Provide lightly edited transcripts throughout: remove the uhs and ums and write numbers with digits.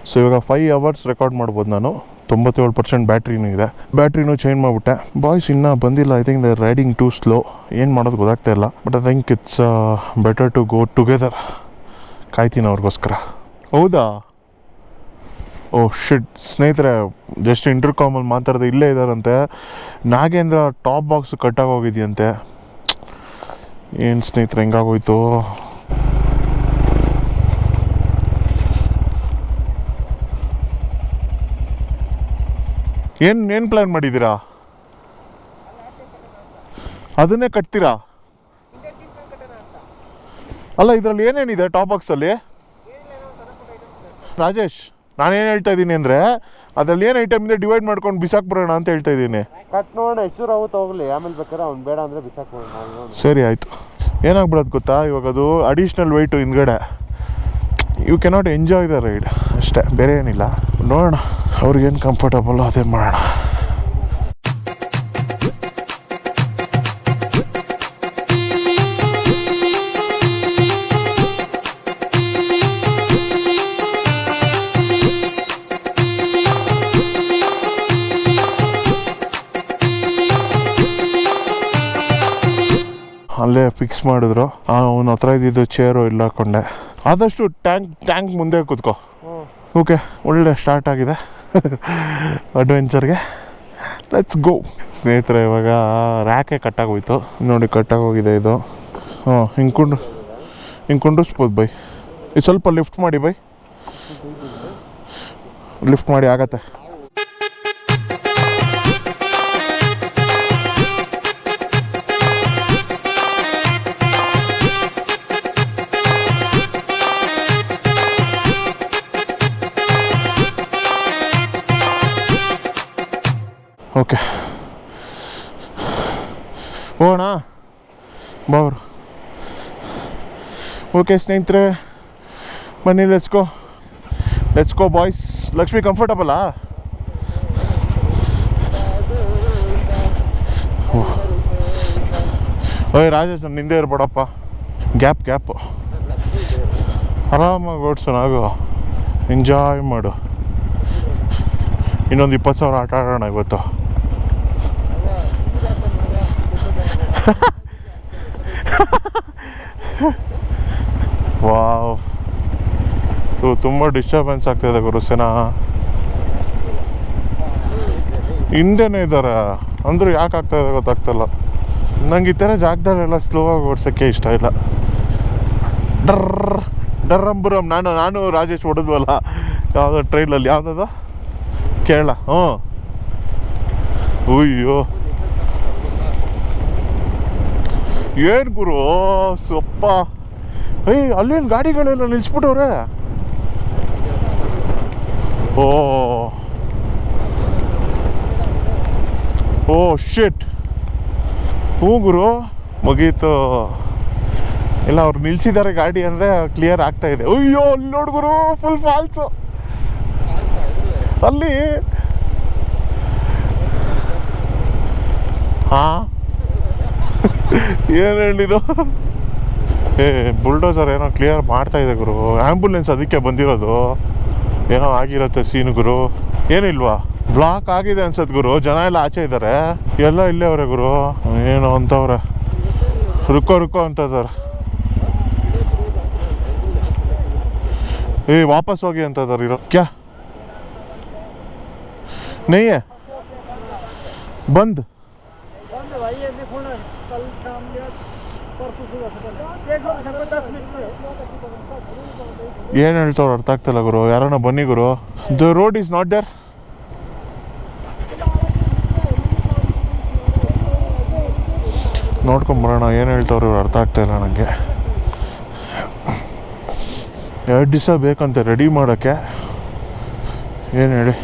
So ಇವಾಗ 5 hours record ಮಾಡ್ಬೋದು ನಾನು. 97% ಬ್ಯಾಟ್ರಿನೂ ಇದೆ. ಬ್ಯಾಟ್ರಿನೂ ಚೇಂಜ್ ಮಾಡಿಬಿಟ್ಟೆ. ಬಾಯ್ಸ್ ಇನ್ನೂ ಬಂದಿಲ್ಲ. I think the riding too slow. ಏನು ಮಾಡೋದು ಗೊತ್ತಾಗ್ತಾ ಇಲ್ಲ. But I think it's better to go together. ಕಾಯ್ತೀನಿ ಅವ್ರಿಗೋಸ್ಕರ. ಹೌದಾ? ಓ ಶಿಟ್. ಸ್ನೇಹಿತರೆ, ಜಸ್ಟ್ ಇಂಟರ್ಕಾಮಲ್ಲಿ ಮಾತಾಡಿದೆ, ಇಲ್ಲೇ ಇದ್ದಾರಂತೆ. ನಾಗೇಂದ್ರ ಟಾಪ್ ಬಾಕ್ಸ್ ಕಟ್ಟಾಗೋಗಿದೆಯಂತೆ. ಏನು ಸ್ನೇಹಿತರೆ ಹೆಂಗಾಗೋಯ್ತು? ಏನು ಪ್ಲ್ಯಾನ್ ಮಾಡಿದ್ದೀರಾ? ಅದನ್ನೇ ಕಟ್ತೀರಾ? ಅಲ್ಲ, ಇದರಲ್ಲಿ ಏನೇನಿದೆ ಟಾಪ್ ಬಾಕ್ಸಲ್ಲಿ? ರಾಜೇಶ್, ನಾನೇನು ಹೇಳ್ತಾ ಇದ್ದೀನಿ ಅಂದರೆ, ಅದರಲ್ಲಿ ಏನು ಐಟಮ್ ಇದೆ ಡಿವೈಡ್ ಮಾಡ್ಕೊಂಡು ಬಿಸಾಕ್ಬಿಡೋಣ ಅಂತ ಹೇಳ್ತಾ ಇದ್ದೀನಿ. ಕಟ್ ನೋಡೋಣ ಎಷ್ಟು ದೂರ ಆಗುತ್ತೆ ಹೋಗಲಿ, ಆಮೇಲೆ ಬೇಕಾದ್ರೆ ಅವ್ನು ಬೇಡ ಅಂದರೆ ಬಿಸಾಕ್ಬಿಡೋಣ. ಸರಿ ಆಯಿತು. ಏನಾಗ್ಬಿಡೋದು ಗೊತ್ತಾ, ಇವಾಗ ಅದು ಅಡಿಷ್ನಲ್ ವೆಯ್ಟು ಹಿಂದ್ಗಡೆ. You cannot enjoy the ride ಅಷ್ಟೇ, ಬೇರೆ ಏನಿಲ್ಲ. ನೋಡೋಣ ಅವ್ರಿಗೇನು ಕಂಫರ್ಟಬಲ್ಲು ಅದೇ ಮಾಡೋಣ. ಅಲ್ಲೇ ಫಿಕ್ಸ್ ಮಾಡಿದ್ರು. ಅವನ ಹತ್ರ ಇದ್ದಿದ್ದು ಚೇರು ಇಲ್ಲ ಹಾಕೊಂಡೆ. ಆದಷ್ಟು ಟ್ಯಾಂಕ್ ಮುಂದೆ ಕೂತ್ಕೋ. ಓಕೆ, ಒಳ್ಳೆ ಸ್ಟಾರ್ಟ್ ಆಗಿದೆ ಅಡ್ವೆಂಚರ್ಗೆ. Let's go. ಸ್ನೇಹಿತರೆ, ಇವಾಗ ರ್ಯಾಕೆ ಕಟ್ಟಾಗೋಯ್ತು ನೋಡಿ. ಕಟ್ಟಾಗೋಗಿದೆ ಇದು. ಹಿಂಗೆ ಕುಂಡ್ರಿಸ್ಬೋದು ಬೈ. ಇದು ಸ್ವಲ್ಪ ಲಿಫ್ಟ್ ಮಾಡಿ ಬೈ. ಲಿಫ್ಟ್ ಮಾಡಿ ಆಗತ್ತೆ. ಓಕೆ, ಹೋಗೋಣ ಬಾವ್ರು. ಓಕೆ ಸ್ನೇಹಿತರೆ, ಬನ್ನಿ, ಲೆಟ್ಸ್ ಗೋ ಬಾಯ್ಸ್. ಲಕ್ಷ್ಮಿ ಕಂಫರ್ಟಬಲಾ? ಓಯ್ ರಾಜೇಶ್, ನಾನು ನಿಂದೆ ಇರ್ಬೇಡಪ್ಪ. ಗ್ಯಾಪ್ ಆರಾಮಾಗಿ ಓಡಿಸೋಣ. ಆಗು, ಎಂಜಾಯ್ ಮಾಡು. ಇನ್ನೊಂದು 20,000 ಆಟ ಆಡೋಣ ಇವತ್ತು. ವಾವ್, ತುಂಬ ಡಿಸ್ಟರ್ಬೆನ್ಸ್ ಆಗ್ತಾಯಿದೆ ಗುರುಸೇನಾ. ಹಿಂದೆನೇ ಇದ್ದಾರೆ ಅಂದರೂ ಯಾಕೆ ಆಗ್ತಾಯಿದೆ ಗೊತ್ತಾಗ್ತಿಲ್ಲ ನಂಗೆ. ಈ ಥರ ಜಾಗದಲ್ಲೆಲ್ಲ ಸ್ಲೋ ಆಗಿ ಓಡ್ಸೋಕ್ಕೆ ಇಷ್ಟ ಇಲ್ಲ. ಡರ್ರಂಬುರಂ. ನಾನು ರಾಜೇಶ್ ಹೊಡೆದ್ವಲ್ಲ ಯಾವುದೋ ಟ್ರೈನಲ್ಲಿ, ಯಾವುದದ ಕೇರಳ. ಅಯ್ಯೋ ಏನು ಗುರು ಸೊಪ್ಪ. ಅಲ್ಲೇನು ಗಾಡಿಗಳೆಲ್ಲ ನಿಲ್ಲಿಸ್ಬಿಟ್ಟವ್ರೆ. ಓ ಶಿಟ್. ಹ್ಞೂ ಗುರು, ಮುಗೀತು. ಇಲ್ಲ, ಅವ್ರು ನಿಲ್ಸಿದ್ದಾರೆ ಗಾಡಿ ಅಂದರೆ ಕ್ಲಿಯರ್ ಆಗ್ತಾ ಇದೆ. ಅಯ್ಯೋ, ಅಲ್ಲಿ ನೋಡು ಗುರು, ಫುಲ್ ಫಾಲ್ಸು ಅಲ್ಲಿ. ಏನು ಹೇಳಿದ್ದು? ಬುಲ್ಡೋಸರ್ ಏನೋ ಕ್ಲಿಯರ್ ಮಾಡ್ತಾ ಇದೆ ಗುರು. ಆ್ಯಂಬುಲೆನ್ಸ್ ಅದಕ್ಕೆ ಬಂದಿರೋದು. ಏನೋ ಆಗಿರತ್ತೆ ಸೀನು ಗುರು. ಏನಿಲ್ವಾ? ಬ್ಲಾಕ್ ಆಗಿದೆ ಅನ್ಸತ್ ಗುರು. ಜನ ಎಲ್ಲ ಆಚೆ ಇದ್ದಾರೆ, ಎಲ್ಲ ಇಲ್ಲೇ ಅವ್ರೆ ಗುರು. ಏನೋ ಅಂತವ್ರೆ, ರುಕೋ ಅಂತದಾರೆ. ವಾಪಸ್ ಹೋಗಿ ಅಂತದಾರೆ. ಇರೋ ಕ್ಯಾ नहीं है बंद? ಏನು ಹೇಳ್ತವ್ರು ಅರ್ಥ ಆಗ್ತಿಲ್ಲ ಗುರು. ಯಾರನ್ನ ಬನ್ನಿ ಗುರು. The road is not there. ನೋಡ್ಕೊಂಬರೋಣ ಏನು ಹೇಳ್ತವ್ರು ಇವ್ರು. ಅರ್ಥ ಆಗ್ತಾಯಿಲ್ಲ ನನಗೆ. 2 ದಿವಸ ಬೇಕಂತೆ ರೆಡಿ ಮಾಡೋಕ್ಕೆ. ಏನು ಹೇಳಿ,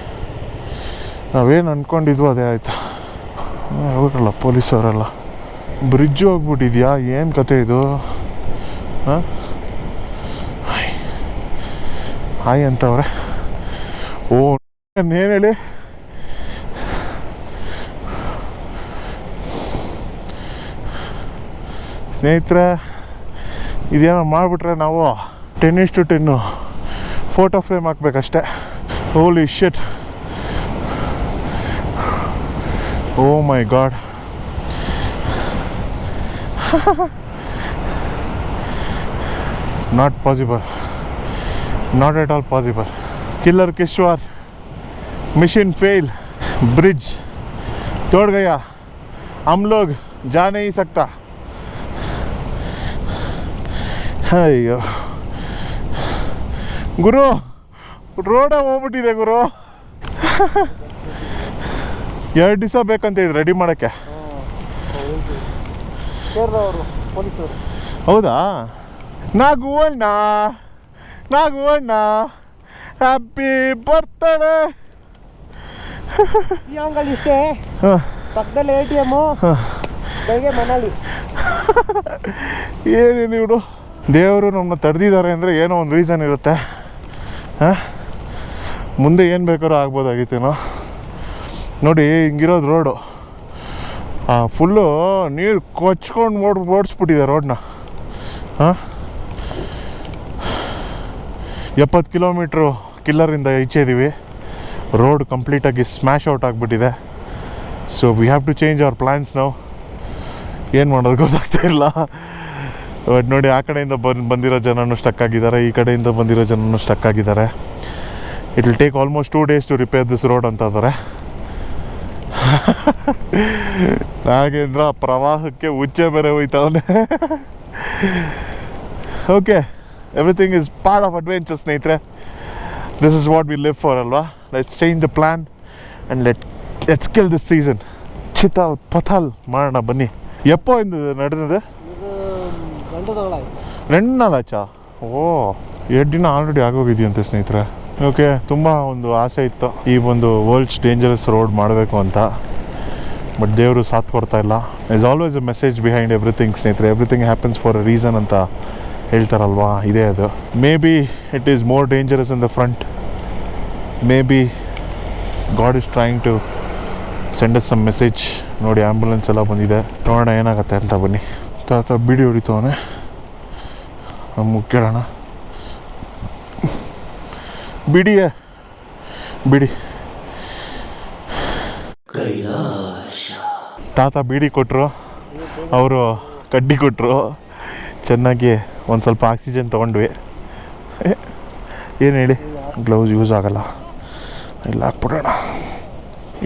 ನಾವೇನು ಅಂದ್ಕೊಂಡಿದ್ವು ಅದೇ ಆಯಿತು. ಅವರಲ್ಲ ಪೊಲೀಸವರೆಲ್ಲ. ಬ್ರಿಡ್ಜ್ ಹೋಗ್ಬಿಟ್ಟಿದ್ಯಾ? ಏನು ಕತೆ ಇದು? ಹಾಯ್ ಅಂತವ್ರೆ. ಓ ಏನು ಹೇಳಿ, ಸ್ನೇಹಿತರೆ, ಇದೇನೋ ಮಾಡಿಬಿಟ್ರೆ ನಾವು 10:10 ಫೋಟೋ ಫ್ರೇಮ್ ಹಾಕ್ಬೇಕಷ್ಟೆ. Holy shit, oh my God. Not possible, not at all possible. Killer Kishwar, mission fail, bridge तोड़ गया, हम लोग जा नहीं सकता. ಅಯ್ಯೋ ಗುರು, ರೋಡ ಹೋಗ್ಬಿಟ್ಟಿದೆ ಗುರು. 2 ದಿವಸ ಬೇಕಂತ ಇದು ರೆಡಿ ಮಾಡೋಕ್ಕೆ. ಅವರು ಪೊಲೀಸರು. ಹೌದಾ? ನಾಗುವಣ್ಣ ಹ್ಯಾಪಿ ಬರ್ತ್ಡೇ. ಈ ಅಂಗಲ್ ಇಷ್ಟೇ, ಪಕ್ಕದಲ್ಲಿ ATM, ಬೆಳಗ್ಗೆ ಮನಾಲಿ. ಏನೇನು ಇವರು ದೇವರು ನಮ್ಮನ್ನ ತಡೆದಿದ್ದಾರೆ ಅಂದರೆ ಏನೋ ಒಂದು ರೀಸನ್ ಇರುತ್ತೆ. ಮುಂದೆ ಏನು ಬೇಕಾದ್ರೂ ಆಗ್ಬೋದಾಗಿತ್ತೇನೋ. ನೋಡಿ ಹಿಂಗಿರೋದು ರೋಡು, ಫುಲ್ಲು ನೀರು ಕೊಚ್ಕೊಂಡು ಓಡಿಸ್ಬಿಟ್ಟಿದೆ ರೋಡ್ನ. 70 ಕಿಲೋಮೀಟ್ರು ಕಿಲ್ಲರಿಂದ ಈಚೆ ಇದ್ದೀವಿ. ರೋಡ್ ಕಂಪ್ಲೀಟಾಗಿ ಸ್ಮ್ಯಾಶ್ ಔಟ್ ಆಗಿಬಿಟ್ಟಿದೆ. So we have to change our plans ನಾವು. ಏನು ಮಾಡೋದು ಗೊತ್ತಾಗ್ತಾ ಇಲ್ಲ. ಬಟ್ ನೋಡಿ, ಆ ಕಡೆಯಿಂದ ಬಂದಿರೋ ಜನನೂ ಸ್ಟಕ್ ಆಗಿದ್ದಾರೆ, ಈ ಕಡೆಯಿಂದ ಬಂದಿರೋ ಜನನೂ ಸ್ಟಕ್ ಆಗಿದ್ದಾರೆ. It will take almost 2 days to repair this road ಅಂತ ಇದ್ದಾರೆ. ನಾಗೇಂದ್ರ ಪ್ರವಾಹಕ್ಕೆ ಉಚ್ಚೆ ಬೇರೆ ಹೋಯ್ತವನೆ. Okay, everything is part of adventure ಸ್ನೇಹಿತರೆ. This is what we live for ಅಲ್ವಾ. Let's change the plan and let's kill this season. ಚಿತಾಲ್ ಪಥಾಲ್ ಮಾಡೋಣ ಬನ್ನಿ. ಎಪ್ಪೋ ಇಂದು ನಡೆದಿದೆ 2 ನಾಳಾಚಾ? ಓ, 2 ದಿನ ಆಲ್ರೆಡಿ ಆಗೋಗಿದೆಯಂತೆ ಸ್ನೇಹಿತರೆ. ಓಕೆ, ತುಂಬ ಒಂದು ಆಸೆ ಇತ್ತು ಈ ಒಂದು ವರ್ಲ್ಡ್ಸ್ ಡೇಂಜರಸ್ ರೋಡ್ ಮಾಡಬೇಕು ಅಂತ. ಬಟ್ ದೇವರು ಸಾಥ್ ಕೊಡ್ತಾ ಇಲ್ಲ. Is always a message behind everything ಸ್ನೇಹಿತರೆ. Everything happens for a reason ಅಂತ ಹೇಳ್ತಾರಲ್ವಾ, ಇದೇ ಅದು. Maybe it is more dangerous in the front. Maybe God is trying to send us some message. ನೋಡಿ, ಆ್ಯಂಬುಲೆನ್ಸ್ ಎಲ್ಲ ಬಂದಿದೆ, ನೋಡೋಣ ಏನಾಗುತ್ತೆ ಅಂತ. ಬನ್ನಿ. ತಾತ ಬಿಡಿ ಹೊಡಿತವನೆ, ನಮ್ಗೆ ಕೇಳೋಣ. ಬಿಡಿ ತಾತ ಬೀಡಿ ಕೊಟ್ಟರು, ಅವರು ಕಡ್ಡಿ ಕೊಟ್ಟರು. ಚೆನ್ನಾಗಿ ಒಂದು ಸ್ವಲ್ಪ ಆಕ್ಸಿಜನ್ ತೊಗೊಂಡ್ವಿ. ಏನು ಹೇಳಿ, ಗ್ಲೌಸ್ ಯೂಸ್ ಆಗಲ್ಲ, ಇಲ್ಲ ಹಾಕ್ಬಿಡೋಣ.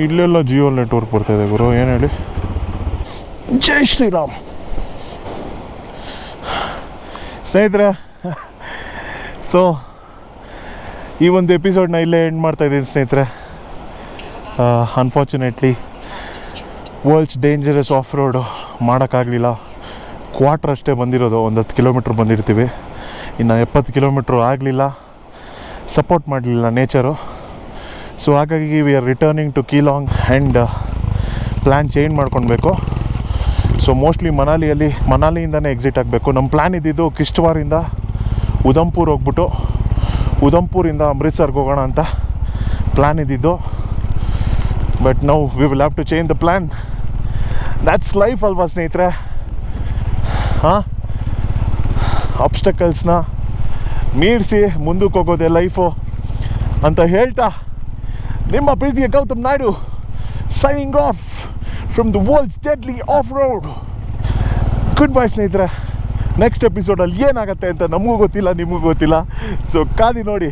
ಇಲ್ಲೆಲ್ಲ ಜಿಯೋ ನೆಟ್ವರ್ಕ್ ಬರ್ತಾಯಿದೆ ಗುರು, ಏನು ಹೇಳಿ. ಜೈ ಶ್ರೀರಾಮ್. ಸ್ನೇಹಿತರೆ, ಸೊ ಈ ಒಂದು ಎಪಿಸೋಡ್ನ ಇಲ್ಲೇ ಎಂಡ್ ಮಾಡ್ತಾಯಿದ್ದೀನಿ ಸ್ನೇಹಿತರೆ. Unfortunately world's dangerous of road ಮಾಡೋಕ್ಕಾಗಲಿಲ್ಲ. ಕ್ವಾರ್ಟರ್ ಅಷ್ಟೇ ಬಂದಿರೋದು, ಒಂದು 10 ಕಿಲೋಮೀಟ್ರ್ ಬಂದಿರ್ತೀವಿ. ಇನ್ನು 70 ಕಿಲೋಮೀಟ್ರು ಆಗಲಿಲ್ಲ, ಸಪೋರ್ಟ್ ಮಾಡಲಿಲ್ಲ ನೇಚರು. ಸೊ ಹಾಗಾಗಿ we are returning to Keylong and plan change ಮಾಡ್ಕೊಳ್ಬೇಕು. ಸೊ ಮೋಸ್ಟ್ಲಿ ಮನಾಲಿಯಿಂದನೇ ಎಕ್ಸಿಟ್ ಆಗಬೇಕು. ನಮ್ಮ ಪ್ಲ್ಯಾನ್ ಇದ್ದಿದ್ದು ಕಿಶ್ತವಾರಿಂದ ಉಧಂಪುರ್ ಹೋಗ್ಬಿಟ್ಟು ಉಧಂಪುರಿಂದ ಅಮೃತ್ಸರ್ಗೆ ಹೋಗೋಣ ಅಂತ ಪ್ಲ್ಯಾನ್ ಇದ್ದಿದ್ದು. But now we will have to change the plan. That's life ಅಲ್ವಾ ಸ್ನೇಹಿತರೆ. ಆಬ್ಸ್ಟಕಲ್ಸ್ನ ಮೀರಿಸಿ ಮುಂದಕ್ಕೆ ಹೋಗೋದೆ ಲೈಫು ಅಂತ ಹೇಳ್ತಾ, ನಿಮ್ಮ ಪ್ರೀತಿಯ Gautam Naidu signing off from the world's deadly off road. Goodbye ಸ್ನೇಹಿತರೆ. ನೆಕ್ಸ್ಟ್ ಎಪಿಸೋಡಲ್ಲಿ ಏನಾಗುತ್ತೆ ಅಂತ ನಮಗೂ ಗೊತ್ತಿಲ್ಲ, ನಿಮಗೂ ಗೊತ್ತಿಲ್ಲ. ಸೊ ಕಾದಿ ನೋಡಿ.